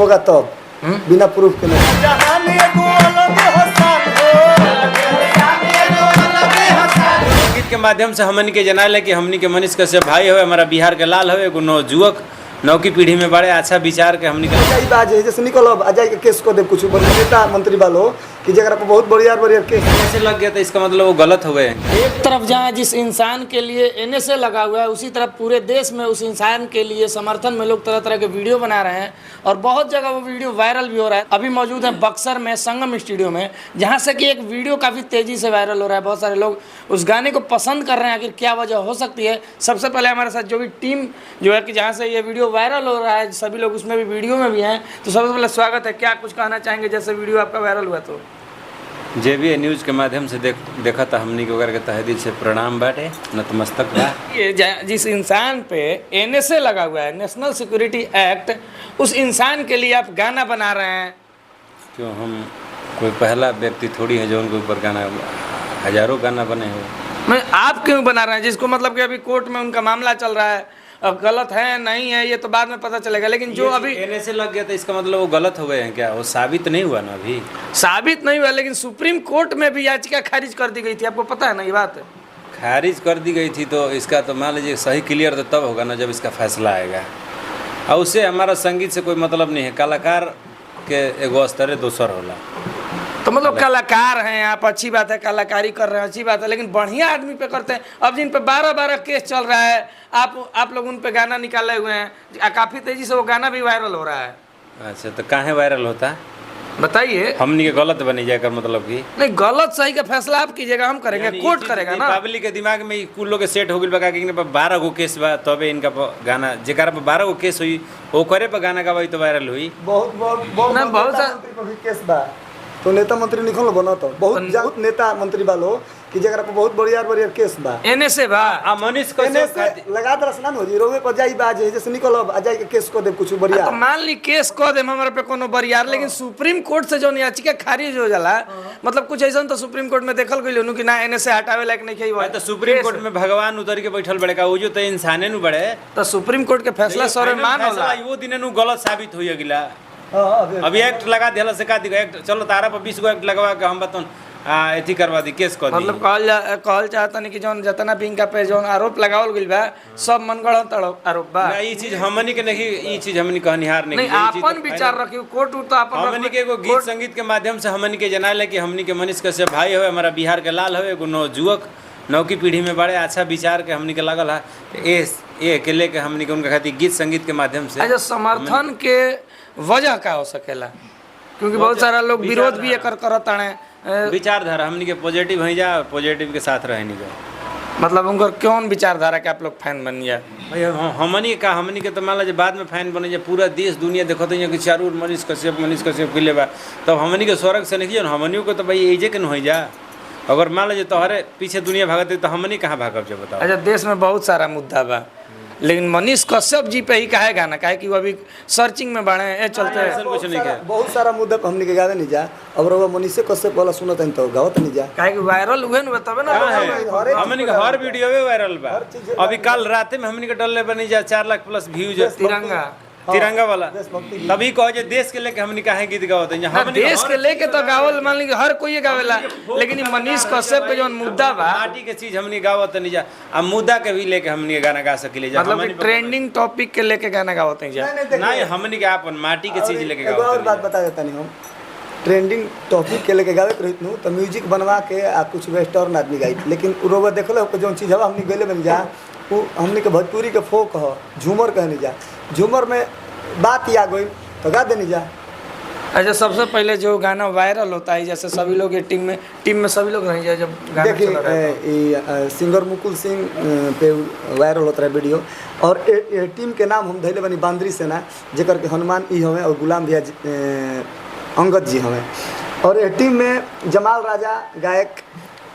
होगा तब बिना प्रूफ के नहीं। संगीत के माध्यम से हमनी के जनाले कि हमनी के मनीष कश्यप भाई हो, हमारा बिहार के लाल हो, एगो नवजुवक नौकी पीढ़ी में बड़े अच्छा विचार के हमनी के बात है जैसे निकल अजय के केस को दे कुछ नेता मंत्री वालों कि जगह पर बहुत बढ़िया केस ऐसे लग गया था, इसका मतलब वो गलत हो गए। एक तरफ जहाँ जिस इंसान के लिए एनएसए लगा हुआ है, उसी तरफ पूरे देश में उस इंसान के लिए समर्थन में लोग तरह तरह के वीडियो बना रहे हैं और बहुत जगह वो वीडियो वायरल भी हो रहा है। अभी मौजूद है बक्सर में संगम स्टूडियो में, जहाँ से कि एक वीडियो काफ़ी तेज़ी से वायरल हो रहा है। बहुत सारे लोग उस गाने को पसंद कर रहे हैं। आखिर क्या वजह हो सकती है? सबसे पहले हमारे साथ जो भी टीम जो है कि जहाँ से ये वीडियो वायरल हो रहा है, सभी लोग उसमें भी वीडियो में भी हैं, तो सबसे पहले स्वागत है। क्या कुछ कहना चाहेंगे जैसे वीडियो आपका वायरल हुआ? तो JBA न्यूज़ के माध्यम से देखा था हमनी के वगैरह के तहे दिल से प्रणाम बाटे, नतमस्तक बा। ये जिस इंसान पे एनएसए लगा हुआ है, नेशनल सिक्योरिटी एक्ट, उस इंसान के लिए आप गाना बना रहे हैं। क्यों हम कोई पहला व्यक्ति थोड़ी है जो उनके ऊपर गाना, हजारों गाना बने हो। मैं आप क्यों बना रहे हैं? जिसको मतलब कि अभी कोर्ट में उनका मामला चल रहा है, अब गलत है नहीं है ये तो बाद में पता चलेगा, लेकिन जो अभी एनएसए लग गया था इसका मतलब वो गलत हो गए हैं क्या? वो साबित नहीं हुआ ना, अभी साबित नहीं हुआ, लेकिन सुप्रीम कोर्ट में भी याचिका खारिज कर दी गई थी। आपको पता है ना ये बात? खारिज कर दी गई थी तो इसका तो मान लीजिए सही क्लियर तो तब होगा ना जब इसका फैसला आएगा। और उससे हमारा संगीत से कोई मतलब नहीं है। कलाकार के एगो स्तर दूसर होला। तो मतलब कलाकार हैं आप, अच्छी बात है, कलाकारी कर रहे हैं, अच्छी बात है, लेकिन बढ़िया आदमी पे करते हैं। अब जिन पे 12-12 केस चल रहा है, आप लोग उन पे गाना निकाले हुए हैं, काफ़ी तेज़ी से वो गाना भी वायरल हो रहा है। अच्छा, तो काहे वायरल होता है बताइए? हमनी के गलत बनी जाएगा मतलब कि नहीं, गलत सही का फैसला आप कीजिएगा, हम करेंगे, कोर्ट करेगा ना। पब्लिक के दिमाग में कुल लोग के सेट हो गई बा कि 12 गो केस बा तबे इनका गाना, जेकरा पे 12 गो केस हुई ओकरे पे गाना गवाई तो वायरल हुई। बहुत केस बा तो नेता मंत्री निकल बना तो बहुत नेता मंत्री वालों कि जगह पर बहुत बढ़िया केस बा एनएसए बा। आ मनीष को लगा दरस ना हो जी रोवे पर जाई बाज जैसे निकल अजय के केस को दे कुछ बढ़िया। तो मान ली केस को दे हमारे पे कोनो बरियार, लेकिन सुप्रीम कोर्ट से जो याचिका खारिज हो जाला, मतलब कुछ ऐसा तो सुप्रीम कोर्ट में देखल गइल कि ना एनएसए हटावे लायक नहीं खई। तो सुप्रीम कोर्ट में भगवान उतर के बैठल बड़े का वो जो तो इंसाने नु बड़े, तो सुप्रीम कोर्ट के फैसला सर्वमान्य होला। वो दिन नु गलत साबित होई अगला। अभी एक्ट लगा दिला से का दिगा एक्ट चलो तारा पर 20 गो एक्ट लगवा के हम बताऊं एथी करवा दी केस कर दी। मतलब कहल चाहता नहीं कि जौन जतना भी इनका पे जौन आरोप लगावल गइल बा सब मनगढ़ंत आरोप बा। नहीं, ई चीज हमनी के नहीं, ई चीज हमनी कहनिहार नहीं। नहीं, आपन विचार रखियो, कोर्ट तो आपन हमनी के एगो गीत संगीत के माध्यम से हमनी के जनाले कि हमनी के मनीष कश्यप भाई हो, हमारा बिहार के लाल हो, एगो नवजुवक नौकी पीढ़ी में बड़े अच्छा विचार के हमनी के लगल है। ये के लेके हमनी के उनका खातिर गीत संगीत के माध्यम से अच्छा समर्थन के वजह का हो सकेला, क्योंकि बहुत सारा लोग विरोध भी एकर करत ताने। विचारधारा हमनी के पॉजिटिव है जा, पॉजिटिव के साथ रहनी जा। मतलब उनकर कौन विचारधारा के आप लोग फैन बन जाए? भैया हमनी के तो मान लीजिए बाद में फैन बने जाए, पूरा देश दुनिया देखो तो कि चारू ओर मनीष कश्यप के ले बा, तब हमनी के स्वर्ग से नहीं हमनियों को तो भाई एजे के न हो जा। अगर मान लीजिए तोहरे पीछे दुनिया भागते तो हमनी कहाँ भागब जो बताओ? अच्छा, देश में बहुत सारा मुद्दा बा, लेकिन मनीष कश्यप जी पे ही काहे गाना, काहे कि वो अभी सर्चिंग में बढ़े हैं चलते हैं। कुछ नहीं है, बहुत सारा मुद्दा पे हमने के गावे नहीं जा। अब वो मनीष कश्यप वाला सुनत है तो गावत नहीं जा, काहे कि वायरल हुए न तबे ना। हमनी के हर वीडियो में वायरल बा। अभी कल रात में हमनी के डलले बनी जा 4 लाख प्लस व्यूज तिरंगा वाला। तभी कहो जे देश के लेके हमनी काहे गीत गावत हैं? हम देश के लेके तो गावल मान ली हर कोई गावेला, लेकिन मनीष कश्यप के जो मुद्दा बा, माटी के चीज हमनी गावत नहीं जा, अब मुद्दा के भी लेके हमनी गाना गा सकिले जा। मतलब ट्रेंडिंग टॉपिक के लेके गाना गावत हैं जा। नहीं, हमनी के अपन माटी के चीज लेके गावत। और बात बता देता नहीं, हम ट्रेंडिंग टॉपिक के लेके गावे रहित नु तो म्यूजिक बनवा के आ कुछ वेस्टर्न आदमी गाई, लेकिन रोबा देखलो जो चीज हवा हमनी गले बन जा वो हमनी के भोजपुरी के फोक ह झूमर कहनी जा, झूमर में बात या गई तो गा देनी जा। अच्छा, सबसे पहले जो गाना वायरल होता है, जैसे सभी लोग ये टीम में सभी लोग रह जाए जब गाना चल रहा है, सिंगर मुकुल सिंह पे वायरल होता है वीडियो, और टीम के नाम हम धैले बनी बांद्री सेना, जेकर के हनुमान ई हमें और गुलाम भैया अंगद जी हमें, और ये टीम में जमाल राजा गायक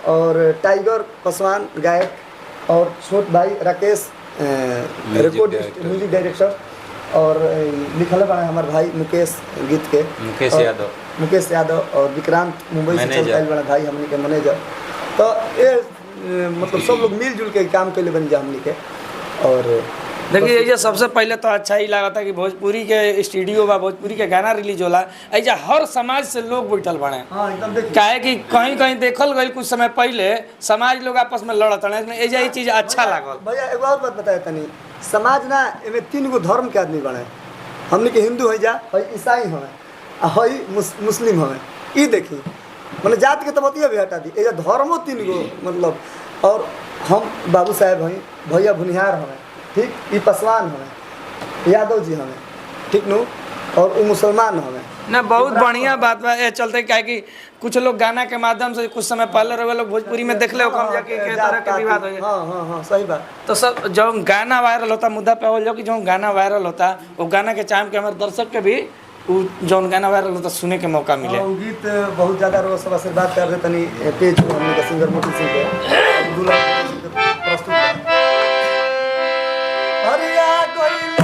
और टाइगर पासवान गायक और छोट भाई राकेश रिकॉर्डिस्ट म्यूजिक डायरेक्टर, और लिखल है हमारे भाई मुकेश गीत के मुकेश यादव और विक्रांत मुंबई से चलता बड़ा भाई हमने के मैनेजर। तो ये मतलब सब लोग मिलजुल के काम के लिए बन जा हमने के, और देखिए ये सबसे पहले तो अच्छा ही लगा था कि भोजपुरी के स्टूडियो बा, भोजपुरी के गाना रिलीज होला, ऐजा हर समाज से लोग बैठल बने। हाँ एकदम देखिए काहे कि कहीं कहीं देखल गई कुछ समय पहले समाज लोग आपस में लड़त रहे, ऐजा ये चीज़ अच्छा लागल। भैया एगो और बात बताए तनी, समाज ना एमे 3 गो धर्म के आदमी बने, हमने के हिंदू है जा, हई ईसाई हमें, हई मुस्लिम हमें, ई देखी मतलब जात के तो बतिया भी हटा दी, एजा धर्मों 3 गो मतलब। और हम बाबू साहेब हैं, भैया भुनिहार हमें, ठीक, ई पासवान हमें, यादव जी हमें, ठीक नु, और वो मुसलमान हमें ना। बहुत बढ़िया बात बा, ये चलते क्या कि कुछ लोग गाना के माध्यम से कुछ समय पहले रहे लोग भोजपुरी में देख ले कम जाके के तरह के विवाद हो जाए। हाँ सही बात। तो सब जो गाना वायरल होता, मुद्दा पे हो कि जो गाना वायरल होता वो गाना के चाम के हमारे दर्शक के भी जो गाना वायरल होता सुने के मौका मिले। गीत बहुत ज्यादा रोज सब आशीर्वाद कर रहे तनी पेज को हमने का सिंगर मोती सिंह के दूल्हा प्रस्तुत अरे आ गइले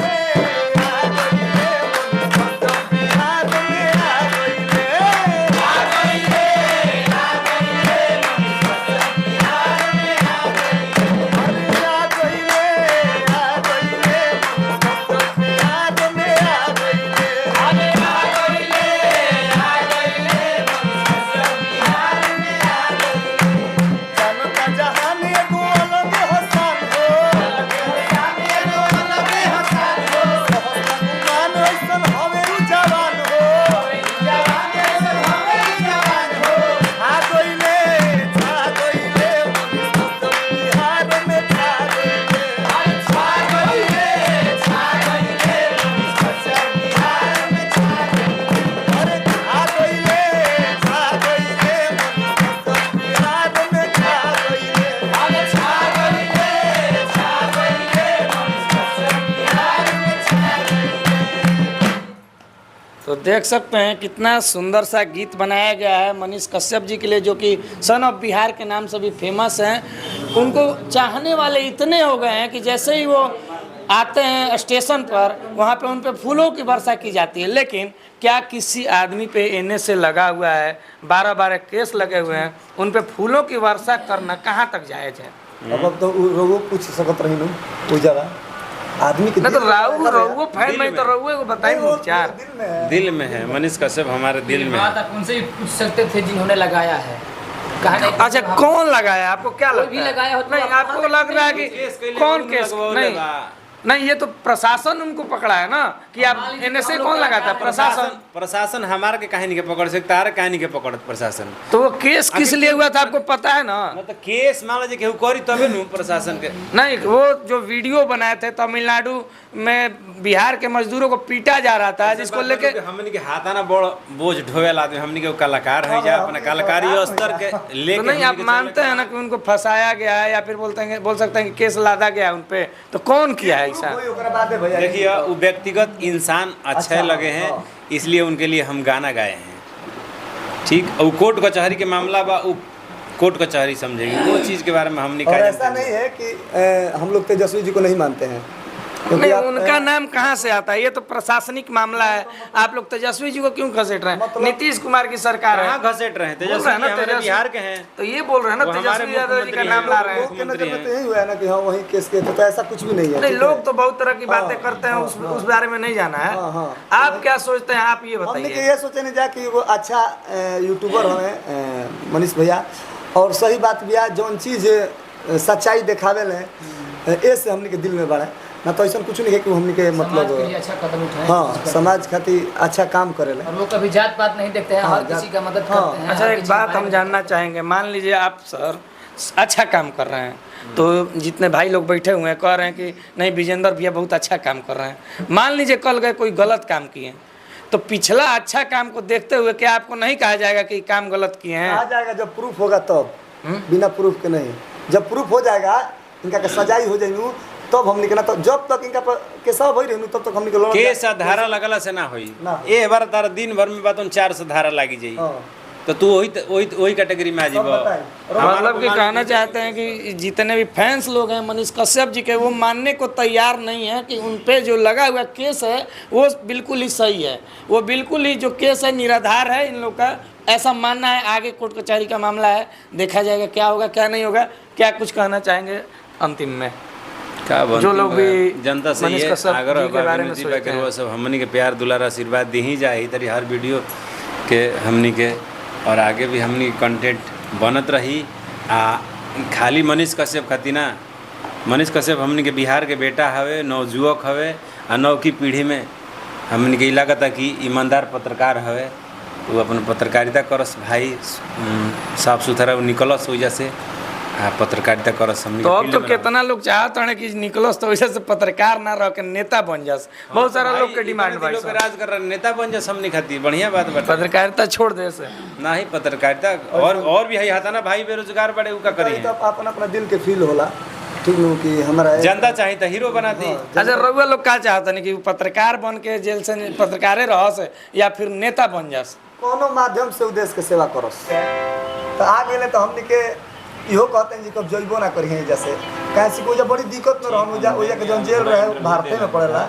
तो देख सकते हैं कितना सुंदर सा गीत बनाया गया है मनीष कश्यप जी के लिए, जो कि सन ऑफ बिहार के नाम से भी फेमस हैं। उनको चाहने वाले इतने हो गए हैं कि जैसे ही वो आते हैं स्टेशन पर वहाँ पे उन पे फूलों की वर्षा की जाती है। लेकिन क्या किसी आदमी पे NSA लगा हुआ है, 12-12 केस लगे हुए हैं, उन पे फूलों की वर्षा करना कहाँ तक जायज़ है? अब तो रोगो पूछ सकत रही नु वो जगह आदमी के नहीं तो राहु फैन नहीं तो राहु को बताइए चार दिल में है। मनीष कश्यप हमारे दिल में है। आप उनसे भी पूछ सकते थे जिन्होंने लगाया है। अच्छा कौन लगाया, आपको क्या लगता है? भी लगाया हो तो नहीं आपको लग रहा है कि कौन केस? नहीं ये तो प्रशासन उनको पकड़ा है ना कि आप NSA कौन लगाता है? प्रशासन हमारे के कहानी के पकड़ सकता है, कहानी के पकड़ प्रशासन। तो वो केस किस लिए हुआ था आपको पता है ना? मतलब केस मान लीजिए केहू करी तबे नु प्रशासन के। नहीं वो जो वीडियो बनाए थे तमिलनाडु में बिहार के मजदूरों को पीटा जा रहा था, जिसको लेके हमने के हाथाना बड़ बोझ ढोवेल आदमी, हमने के कलाकार है जा अपना कलाकारी स्तर के लेके। तो नहीं आप मानते हैं ना कि उनको फंसाया गया है या फिर बोल सकते हैं कि केस लादा गया है उन पे, तो कौन किया है ऐसा? देखिए वो व्यक्तिगत इंसान अच्छे लगे हैं इसलिए उनके लिए हम गाना गाए हैं, ठीक। और कोर्ट कचहरी के मामला बा वो कोर्ट कचहरी समझेगी, वो चीज़ के बारे में हम नहीं कह। ऐसा नहीं है कि हम लोग तेजस्वी जी को नहीं मानते हैं, नहीं उनका नाम कहाँ से आता है? ये तो प्रशासनिक मामला है। आप लोग तेजस्वी जी को क्यों घसीट रहे हैं? मतलब नीतीश कुमार की सरकार है, कहाँ घसीट रहे हैं? तेजस्वी हमारे बिहार के हैं, तो ये बोल रहे हैं ना तेजस्वी यादव जी का नाम ला रहे हैं। लोग के नजर में तो यही हुआ है ना कि हाँ वही केस के, तो ऐसा कुछ भी नहीं है। नहीं लोग तो बहुत तरह की बातें करते हैं, उस बारे में नहीं जाना है। आप क्या सोचते हैं, आप ये बताइए। ये सोचे नहीं जा कि वो अच्छा यूट्यूबर हमें मनीष भैया, और सही बात भी है जौन चीज़ सच्चाई दिखावे ले ऐसे हमने के दिल में बढ़ा ना, तो ऐसा कुछ नहीं है कि हमने के मतलब अच्छा कदम उठाए। हाँ समाज खातिर अच्छा काम करे ले, और वो कभी जात पात नहीं देखते हैं, हर किसी का मदद करते हैं। अच्छा एक बात हम जानना चाहेंगे, मान लीजिए आप सर अच्छा काम कर रहे हैं, तो जितने भाई लोग बैठे हुए हैं कह रहे हैं कि नहीं विजेंद्र भैया बहुत अच्छा काम कर रहे हैं, मान लीजिए कल गए कोई गलत काम किए तो पिछला अच्छा काम को देखते हुए क्या आपको नहीं कहा जाएगा कि काम गलत किए हैं? आ जाएगा जब प्रूफ होगा तब, बिना प्रूफ के नहीं। जब प्रूफ हो जाएगा इनका के सजाई हो जाए तब हम निकला, तो जब तक इनका केस हो रही तब तक हम निकल केस धारा लगला से ना होई। ए बार तारा दिन भर में बात 400 धारा लागी जाई, तो तू वही कैटेगरी में आ जीबो। मतलब कि कहना चाहते हैं कि जितने भी फैंस लोग हैं मनीष कश्यप जी के, वो मानने को तैयार नहीं है कि उन पे जो लगा हुआ केस है वो बिल्कुल ही सही है, वो बिल्कुल ही जो केस है निराधार है। इन लोग का ऐसा मानना है। आगे कोर्ट कचहरी का मामला है, देखा जाएगा क्या होगा क्या नहीं होगा। क्या कुछ कहना चाहेंगे अंतिम में? का बनती जो लोग भी जनता से मनीष ये कश्यप अगर जी के बारे में विनती सोचते बा कि हैं। वो सब हमनी के प्यार दुलार आशीर्वाद दी ही जाए तरी हर वीडियो के हमनी के और आगे भी हमनी कंटेंट बनत रही आ खाली मनीष कश्यप खातिर ना मनीष कश्यप हमनी के बिहार के बेटा हवे नवजुवक हवे आ नव की पीढ़ी में हमनी के लागत कि ईमानदार पत्रकार हवे वो अपन पत्रकारिता करस भाई साफ सुथरा निकलस वजह से पत्रकारिता करस हमनी तो के अब फील्ड तो में कितना लोग चाहते हैं कि निकलस तो वैसे से पत्रकार ना रह के नेता बन जास बहुत सारा लोग के डिमांड भाई लोग राज कर रहा नेता बन जा हमनी खातिर बढ़िया बात बाटे पत्रकारिता छोड़ दे से ना ही पत्रकारिता और भी है हाथा ना भाई बेरोजगार बड़े उका करी तो अपना अपना दिल के फील होला ठीक नु कि हमारा जनता चाहे तो हीरो बना दी अच्छा रउआ लोग का चाहते हैं कि वो पत्रकार बन के जेल से पत्रकारे रहस या फिर नेता बन जास कोनो माध्यम से उद्देश्य के सेवा करस तो आ गेले तो हमनी के इहो कहते हैं जी कब जइबो ना करिए जैसे कैसे कोई बड़ी दिक्कत में रहन ओजा के जौन जेल रहे भारते में पड़ेला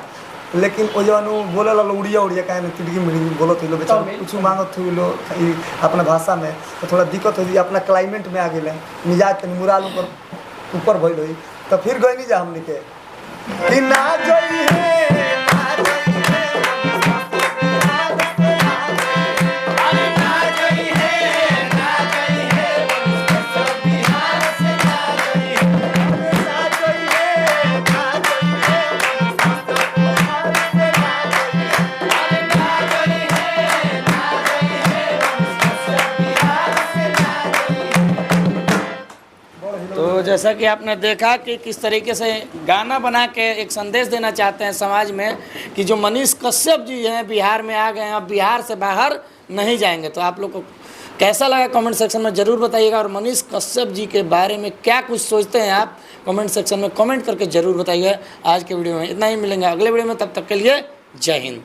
लेकिन ओ जौन बोले ला उड़िया काहे में तिड़की मिड़ी बोलत लोग बेचारा कुछ मांगत हुई लोग अपना भाषा में तो थोड़ा दिक्कत हो अपना क्लाइमेट में आ गेले मिजाज तनी मुराल ऊपर भइल होई तो फिर गई नहीं जा हमनी के कि ना जई है तो जैसा कि आपने देखा कि किस तरीके से गाना बना के एक संदेश देना चाहते हैं समाज में कि जो मनीष कश्यप जी हैं बिहार में आ गए हैं अब बिहार से बाहर नहीं जाएंगे। तो आप लोग को कैसा लगा कमेंट सेक्शन में ज़रूर बताइएगा और मनीष कश्यप जी के बारे में क्या कुछ सोचते हैं आप कमेंट सेक्शन में कमेंट करके ज़रूर बताइएगा। आज के वीडियो में इतना ही, मिलेंगे अगले वीडियो में, तब तक के लिए जय हिंद।